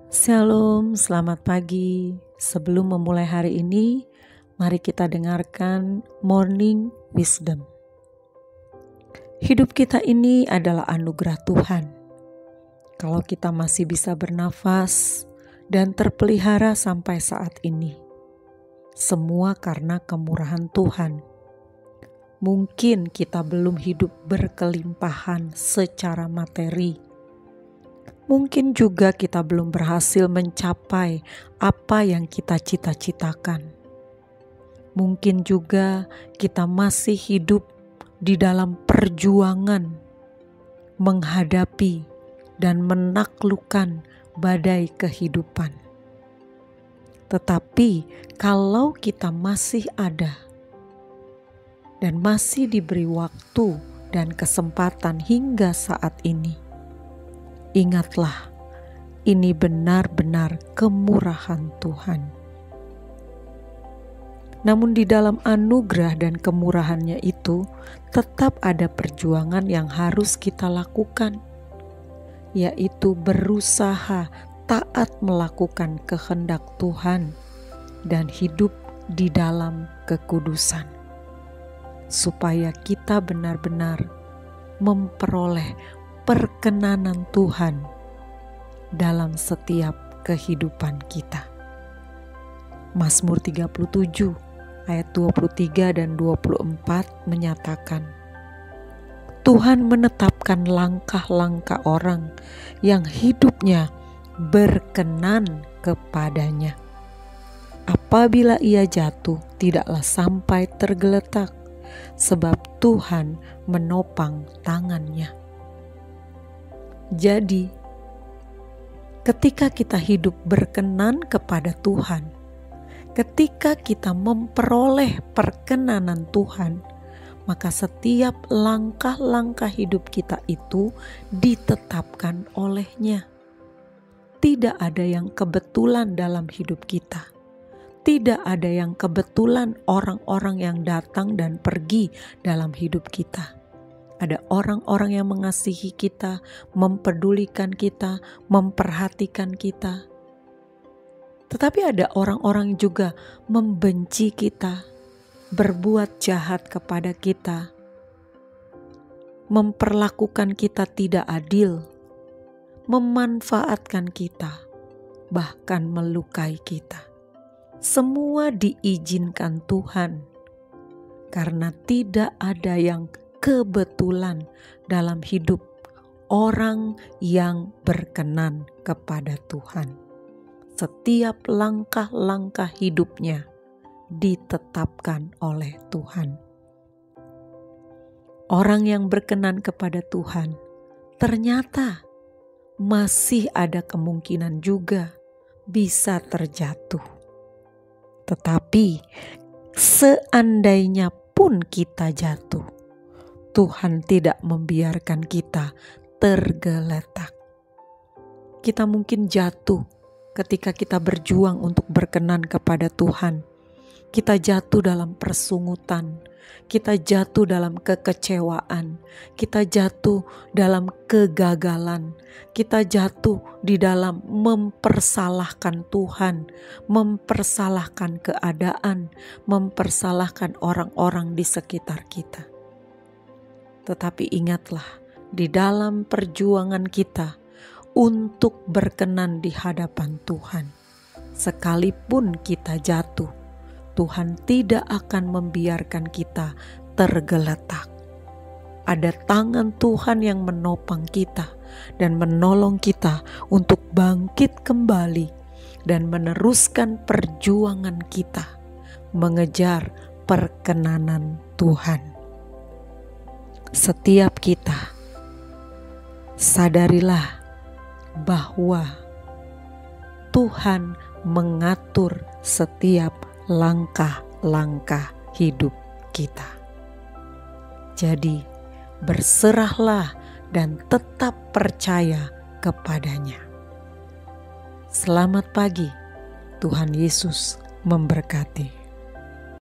Shalom, selamat pagi. Sebelum memulai hari ini, mari kita dengarkan Morning Wisdom. Hidup kita ini adalah anugerah Tuhan. Kalau kita masih bisa bernafas dan terpelihara sampai saat ini, semua karena kemurahan Tuhan. Mungkin kita belum hidup berkelimpahan secara materi. Mungkin juga kita belum berhasil mencapai apa yang kita cita-citakan. Mungkin juga kita masih hidup di dalam perjuangan menghadapi dan menaklukkan badai kehidupan. Tetapi kalau kita masih ada dan masih diberi waktu dan kesempatan hingga saat ini, ingatlah, ini benar-benar kemurahan Tuhan. Namun di dalam anugerah dan kemurahannya itu, tetap ada perjuangan yang harus kita lakukan, yaitu berusaha taat melakukan kehendak Tuhan dan hidup di dalam kekudusan, supaya kita benar-benar memperoleh perkenanan Tuhan dalam setiap kehidupan kita. Mazmur 37 ayat 23 dan 24 menyatakan, Tuhan menetapkan langkah-langkah orang yang hidupnya berkenan kepadanya. Apabila ia jatuh, tidaklah sampai tergeletak, sebab Tuhan menopang tangannya. Jadi, ketika kita hidup berkenan kepada Tuhan, ketika kita memperoleh perkenanan Tuhan, maka setiap langkah-langkah hidup kita itu ditetapkan oleh-Nya. Tidak ada yang kebetulan dalam hidup kita. Tidak ada yang kebetulan orang-orang yang datang dan pergi dalam hidup kita. Ada orang-orang yang mengasihi kita, mempedulikan kita, memperhatikan kita. Tetapi ada orang-orang juga membenci kita, berbuat jahat kepada kita, memperlakukan kita tidak adil, memanfaatkan kita, bahkan melukai kita. Semua diizinkan Tuhan, karena tidak ada yang kebetulan dalam hidup orang yang berkenan kepada Tuhan. Setiap langkah-langkah hidupnya ditetapkan oleh Tuhan. Orang yang berkenan kepada Tuhan ternyata masih ada kemungkinan juga bisa terjatuh. Tetapi seandainya pun kita jatuh, Tuhan tidak membiarkan kita tergeletak. Kita mungkin jatuh ketika kita berjuang untuk berkenan kepada Tuhan. Kita jatuh dalam persungutan, kita jatuh dalam kekecewaan, kita jatuh dalam kegagalan, kita jatuh di dalam mempersalahkan Tuhan, mempersalahkan keadaan, mempersalahkan orang-orang di sekitar kita. Tetapi ingatlah, di dalam perjuangan kita untuk berkenan di hadapan Tuhan, sekalipun kita jatuh, Tuhan tidak akan membiarkan kita tergeletak. Ada tangan Tuhan yang menopang kita dan menolong kita untuk bangkit kembali dan meneruskan perjuangan kita mengejar perkenanan Tuhan. Setiap kita, sadarilah bahwa Tuhan mengatur setiap langkah-langkah hidup kita. Jadi, berserahlah dan tetap percaya kepadanya. Selamat pagi, Tuhan Yesus memberkati.